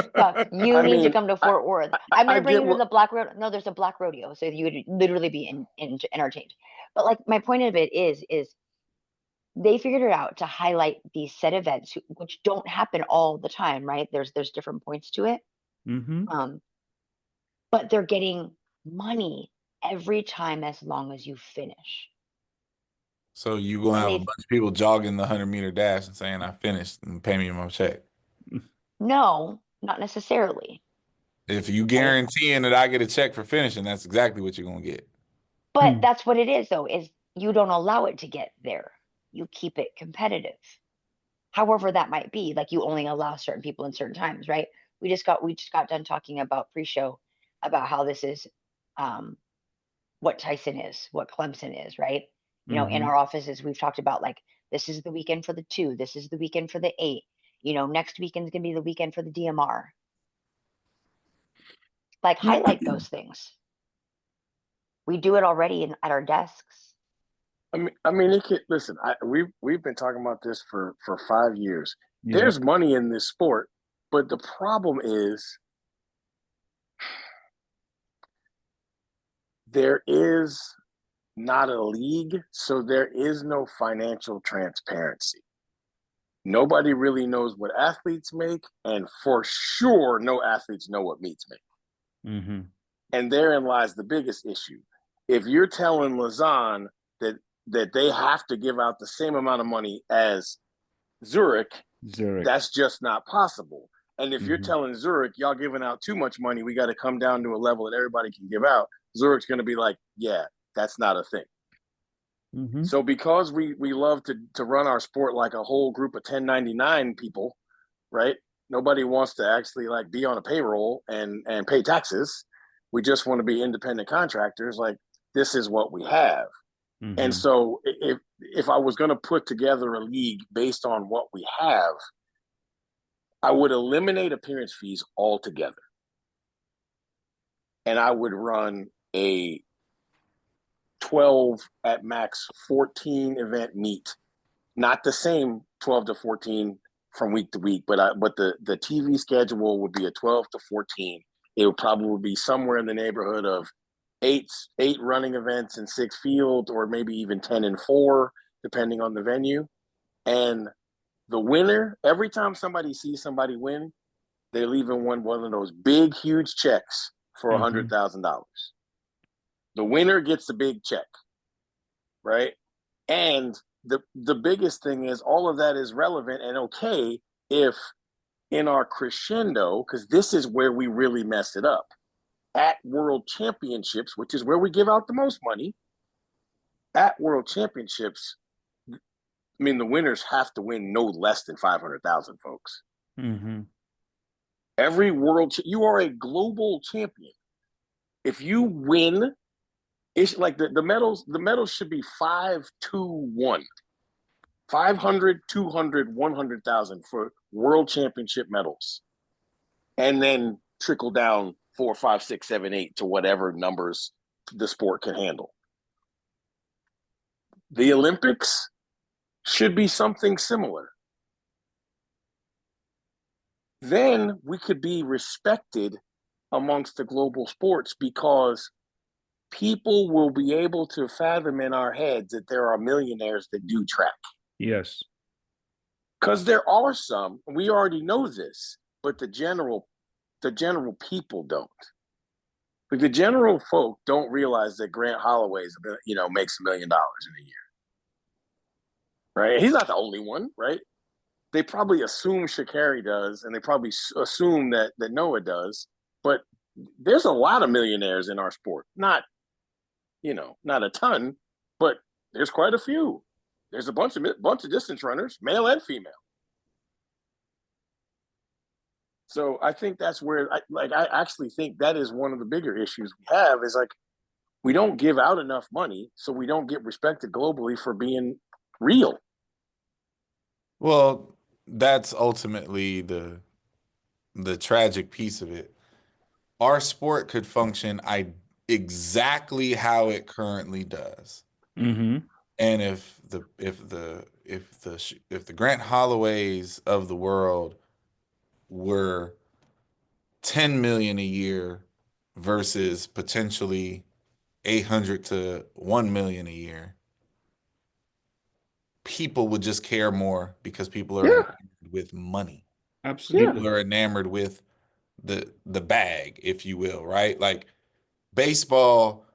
stuff. You need to come to Fort Worth. I'm going to bring you to the Black Rodeo. No, there's a Black Rodeo, so you would literally be entertained. But my point of it is they figured it out to highlight these set events, which don't happen all the time, right? There's different points to it. But they're getting money every time as long as you finish. So you gonna have a bunch of people jogging the 100-meter dash and saying I finished and pay me my check? No, not necessarily. If you guaranteeing that I get a check for finishing, that's exactly what you're gonna get. But that's what it is, though, is you don't allow it to get there. You keep it competitive. However that might be. You only allow certain people in certain times, right? We just got done talking about pre-show about how this is what Tyson is, what Clemson is, right? In our offices, we've talked about this is the weekend for the 2, this is the weekend for the 8. Next weekend's gonna be the weekend for the DMR. Highlight those things. We do it already at our desks. I mean, it could, listen. We've been talking about this for 5 years. There's money in this sport, but the problem is there is not a league, so there is no financial transparency. Nobody really knows what athletes make, and for sure, no athletes know what meets make. And therein lies the biggest issue. If you're telling Lausanne that they have to give out the same amount of money as Zurich, that's just not possible. And if you're Mhm. telling Zurich, y'all giving out too much money, we got to come down to a level that everybody can give out, Zurich's going to be like, yeah, that's not a thing. Mhm. So because we love to run our sport like a whole group of 1099 people, right? Nobody wants to actually like be on a payroll and pay taxes. We just want to be independent contractors. Like, this is what we have. And Mhm. so if I was going to put together a league based on what we have, I would eliminate appearance fees altogether. And I would run a 12 at max 14 event meet. Not the same 12 to 14 from week to week, but the TV schedule would be a 12 to 14. It would probably be somewhere in the neighborhood of eight running events and 6 fields, or maybe even 10 and 4, depending on the venue. And the winner, every time somebody sees somebody win, they're leaving one of those big, huge checks for Mhm. $100,000. The winner gets a big check, right? And the biggest thing is all of that is relevant and okay if in our crescendo, because this is where we really messed it up. At World Championships, which is where we give out the most money, at World Championships, I mean, the winners have to win no less than 500,000, folks. Mhm. Every you are a global champion. If you win, it's like the medals should be 5-2-1. 500, 200, 100,000 for world championship medals. And then trickle down 4, 5, 6, 7, 8 to whatever numbers the sport can handle. The Olympics should be something similar. Then we could be respected amongst the global sports because people will be able to fathom in our heads that there are millionaires that do track. Yes. Because there are some, we already know this, but the general people don't. Like, the general folk don't realize that Grant Holloway makes $1 million in a year, right? He's not the only one, right? They probably assume Sha'Carri does, and they probably assume that Noah does, but there's a lot of millionaires in our sport. Not a ton, but there's quite a few. There's a bunch of distance runners, male and female. So I think that's where I actually think that is one of the bigger issues we have is like we don't give out enough money, so we don't get respected globally for being real. Well, that's ultimately the tragic piece of it. Our sport could function exactly how it currently does. Mhm. And if the Grant Holloways of the world were 10 million a year versus potentially 800 to 1 million a year, people would just care more because people are Yeah, enamored with money. yeah, People Absolutely. are enamored with the bag, if you will, right? Like baseball,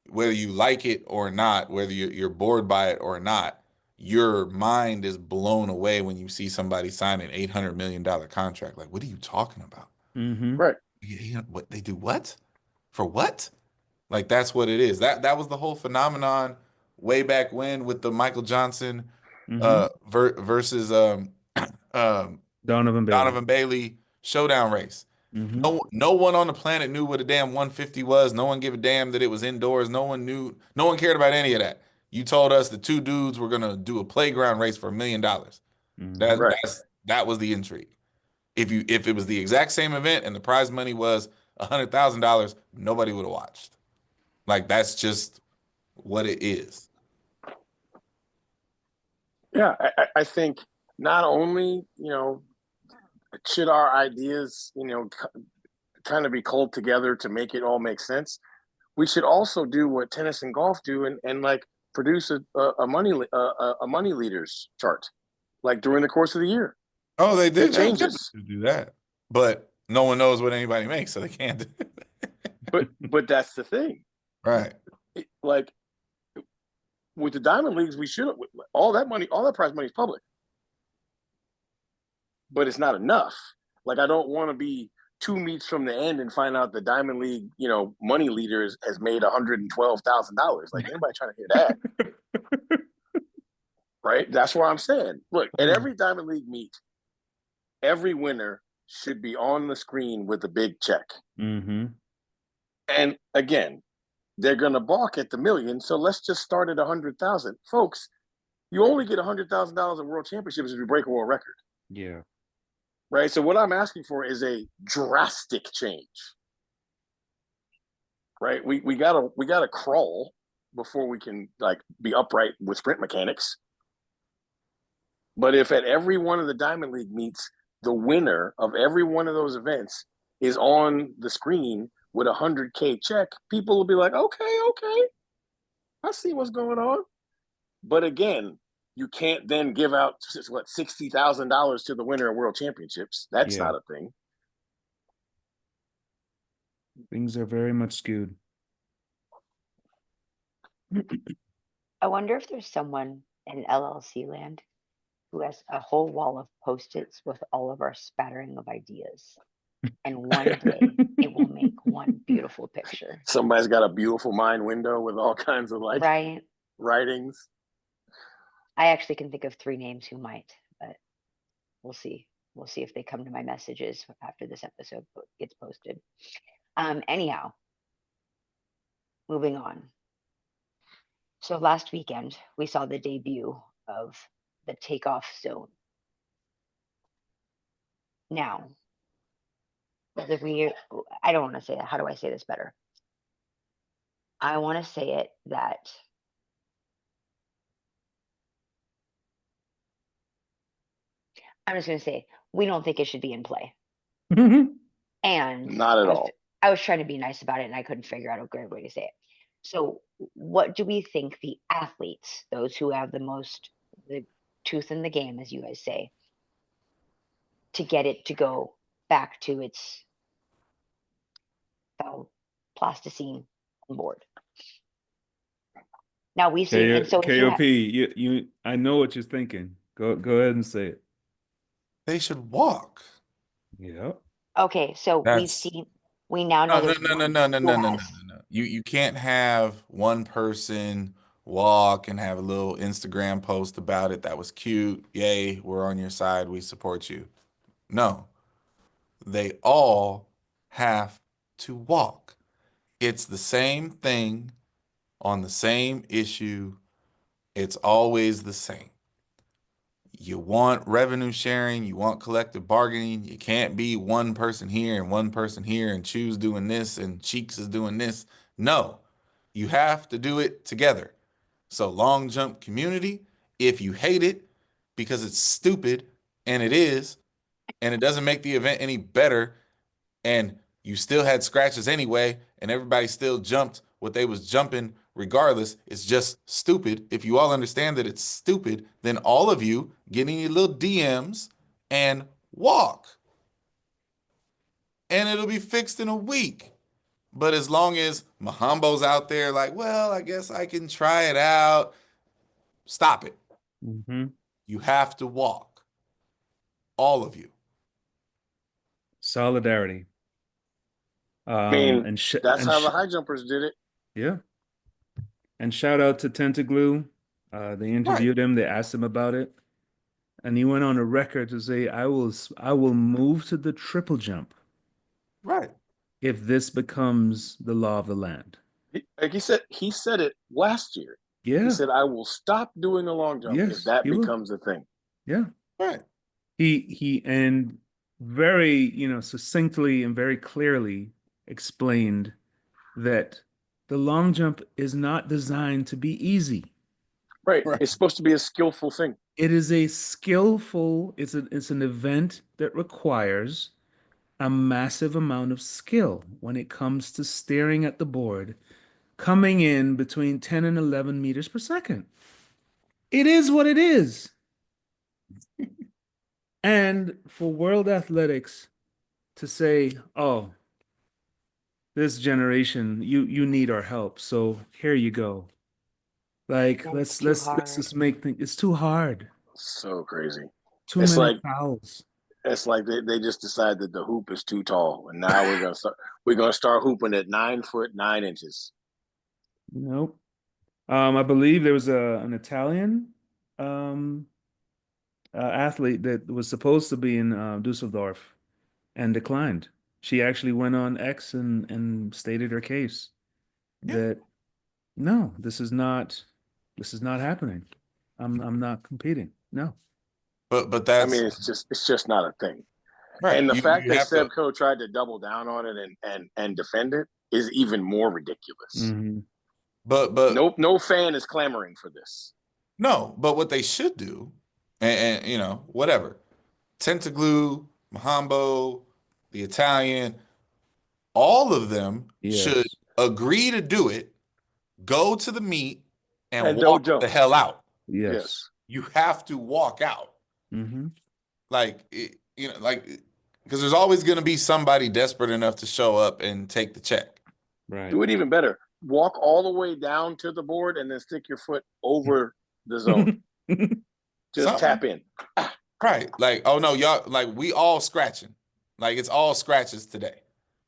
whether you like it or not, whether you're bored by it or not, your mind is blown away when you see somebody sign an $800 million contract. Like, what are you talking about? Mhm. right. What they do? What for? What? Like that's what it is. That was the whole phenomenon way back when with the Michael Johnson Mhm. versus um, Donovan Bailey. Donovan Bailey showdown race. Mhm. No one on the planet knew what a damn 150 was. No one gave a damn that it was indoors. No one knew. No one cared about any of that. You told us the two dudes were gonna do a playground race for $1 million. That Mhm. Right. that was the intrigue. If it was the exact same event and the prize money was $100,000, nobody would have watched. Like that's just what it is. Yeah, I think not only should our ideas kind of be culled together to make it all make sense, we should also do what tennis and golf do and like produce a money leaders chart like during the course of the year Oh, they that did. They definitely changes. do that, but no one knows what anybody makes, so they can't. Do it. But that's the thing. Right. Like with the diamond leagues, we should all that prize money is public, but it's not enough. Like, I don't want to be 2 meets from the end and find out the Diamond League, money leaders has made $112,000. Like, anybody trying to hear that, right? That's what I'm saying. Look, at every Diamond League meet, every winner should be on the screen with a big check. Mm-hmm. And again, they're going to balk at the million. So let's just start at 100,000. Folks, you only get $100,000 in world championships if you break a world record. Yeah. Right. So what I'm asking for is a drastic change. Right. We gotta crawl before we can like be upright with sprint mechanics. But if at every one of the Diamond League meets, the winner of every one of those events is on the screen with a 100K check, people will be like, okay, I see what's going on. But again, you can't then give out what $60,000 to the winner of world championships. That's Yeah. not a thing. Things are very much skewed. I wonder if there's someone in LLC land who has a whole wall of Post-its with all of our spattering of ideas. And one day it will make one beautiful picture. Somebody's got a beautiful mind window with all kinds of like Right? writings. I actually can think of 3 names who might, but we'll see. We'll see if they come to my messages after this episode gets posted. Anyhow, moving on. So last weekend, we saw the debut of the takeoff zone. Now, I don't want to say it. How do I say this better? I want to say it that I'm just going to say we don't think it should be in play. And Not at all. I was trying to be nice about it and I couldn't figure out a great way to say it. So what do we think the athletes, those who have the tooth in the game, as you guys say, to get it to go back to its plasticine on board? Now we see, and so KOP, you I know what you're thinking. Go ahead and say it. They should walk. Yeah. okay, so we now know there's No. You can't have one person walk and have a little Instagram post about it. That was cute. Yay, we're on your side. We support you. No, they all have to walk. It's the same thing on the same issue. It's always the same. You want revenue sharing, you want collective bargaining. You can't be one person here and one person here and Choose doing this and Cheeks is doing this. No, you have to do it together. So long jump community, if you hate it because it's stupid, and it is, and it doesn't make the event any better, and you still had scratches anyway, and everybody still jumped what they was jumping regardless, it's just stupid. If you all understand that it's stupid, then all of you get in your little DMs and walk. And it'll be fixed in a week. But as long as Mahambo's out there like, well, I guess I can try it out, stop it. Mm-hmm. You have to walk. All of you. Solidarity. I mean, that's how the high jumpers did it. Yeah. And shout out to Tentaglue. They interviewed him. They asked him about it, and he went on a record to say, "I will move to the triple jump, right, if this becomes the law of the land." Like he said it last year. Yeah. He said, "I will stop doing the long jump if that becomes a thing." Yeah. Right. He and very, succinctly and very clearly explained that the long jump is not designed to be easy. Right. It's supposed to be a skillful thing. It is a skillful, it's an event that requires a massive amount of skill when it comes to staring at the board, coming in between 10 and 11 meters per second. It is what it is. And for World Athletics to say, oh, this generation, you need our help, so here you go. Like, let's just make things. It's too hard. So crazy. Too it's many like fouls. It's like they just decided that the hoop is too tall, and now we're gonna start hooping at 9 foot 9 inches. Nope. I believe there was an Italian um athlete that was supposed to be in Dusseldorf and declined. She actually went on X and stated her case Yeah. that no, this is not happening. I'm not competing. No. But I that's mean, it's just not a thing. right. And the fact You that have to, Sevco tried to double down on it and defend it is even more ridiculous. Mhm. but Nope, no fan is clamoring for this. no, but what they should do, and whatever, Tentaglue, Mahambo, the Italian, all of them should Yes. agree to do it, go to the meet, and And don't walk jump. the hell out. Yes. Yes. You have to walk out. Mm-hmm. Like, because there's always going to be somebody desperate enough to show up and take the check. Right. Do it even better. Walk all the way down to the board and then stick your foot over the zone. Just Something. tap in. Right. Like, oh no, y'all, like we all scratching. Like it's all scratches today.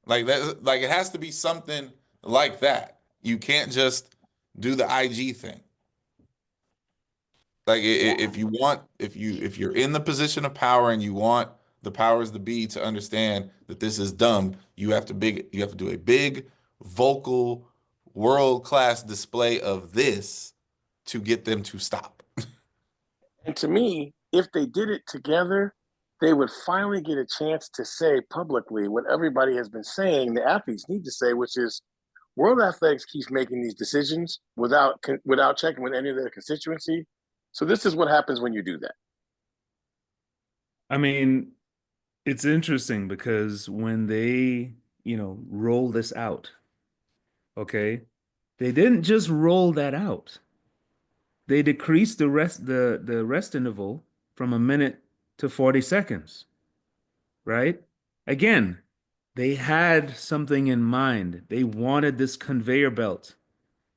Like that, like it has to be something like that. You can't just do the IG thing. Like if you want, if you're in the position of power and you want the powers to be to understand that this is dumb, you have to do a big vocal world-class display of this to get them to stop. And to me, if they did it together, they would finally get a chance to say publicly what everybody has been saying the athletes need to say, which is World Athletics keeps making these decisions without checking with any of their constituency. So this is what happens when you do that. I mean, it's interesting because when they, roll this out, okay, they didn't just roll that out. They decreased the rest interval from a minute to 40 seconds, right? Again, they had something in mind. They wanted this conveyor belt.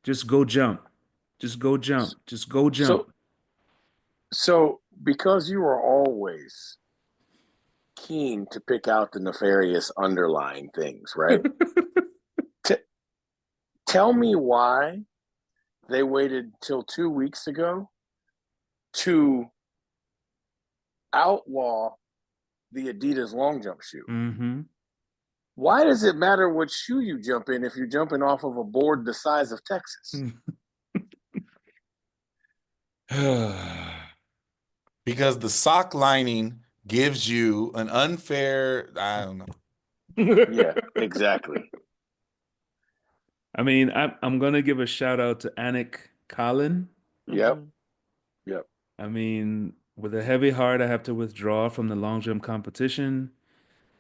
Just go jump. Just go jump. Just go jump. So so because you are always keen to pick out the nefarious underlying things, right? T- Tell me why they waited till 2 weeks ago to outlaw the Adidas long jump shoe. Mm-hmm. Why does it matter what shoe you jump in if you're jumping off of a board the size of Texas? Because the sock lining gives you an unfair, I don't know. Yeah, exactly. I mean, I'm gonna give a shout out to Anik Collin. Yep. Mhm. Yep. I mean, with a heavy heart, I have to withdraw from the long jump competition.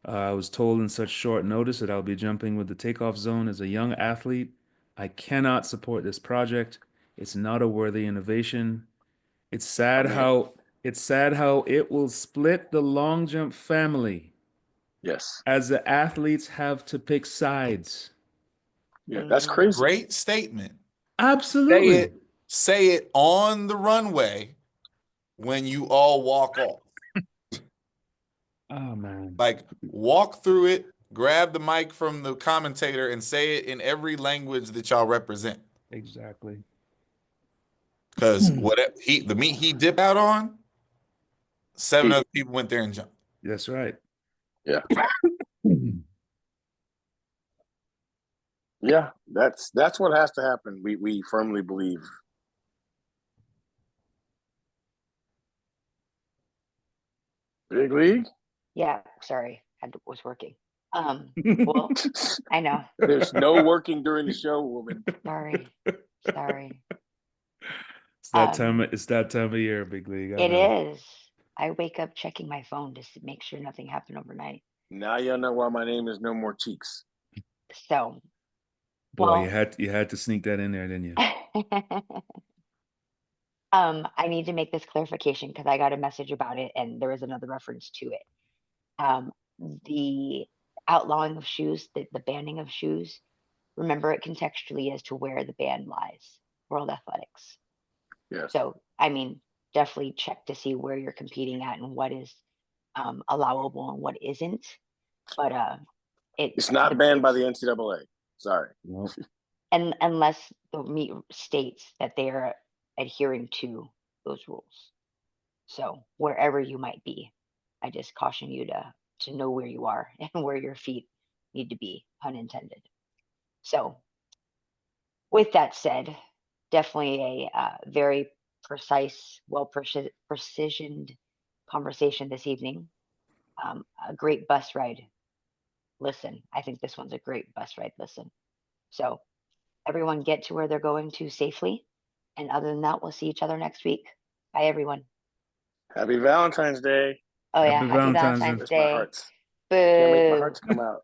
I was told in such short notice that I'll be jumping with the takeoff zone as a young athlete. I cannot support this project. It's not a worthy innovation. It's sad I mean, how it will split the long jump family yes. as the athletes have to pick sides. Yeah, that's Mhm. crazy. Great statement. Absolutely. Say it on the runway when you all walk off. Oh man. Like walk through it, grab the mic from the commentator and say it in every language that y'all represent. Exactly. Because what the meet he dip out on, 7 other people went there and jumped. That's right. Yeah. Yeah, that's what has to happen. We firmly believe. Big league? Yeah, sorry, was working. Well, I know. There's no working during the show, woman. Sorry, sorry. It's that time of year, big league. I It know. is. I wake up checking my phone just to make sure nothing happened overnight. Now y'all know why my name is No More Cheeks. So, Boy, well, you had to sneak that in there, didn't you? I need to make this clarification because I got a message about it and there was another reference to it. The outlawing of shoes, the banning of shoes, remember it contextually as to where the ban lies, World Athletics. Yes. So, I mean, definitely check to see where you're competing at and what is allowable and what isn't. But It's not banned by the NCAA. Sorry. Nope. and unless the meet states that they are adhering to those rules. So wherever you might be, I just caution you to know where you are and where your feet need to be, pun intended. So with that said, definitely a very precise, well precisioned conversation this evening. A great bus ride. Listen, I think this one's a great bus ride. Listen. So everyone get to where they're going to safely. And other than that, we'll see each other next week. Bye, everyone. Happy Valentine's Day. Oh yeah, Happy happy Valentine's Valentine's Where's my Day. hearts? I can't make my Boo. hearts come out.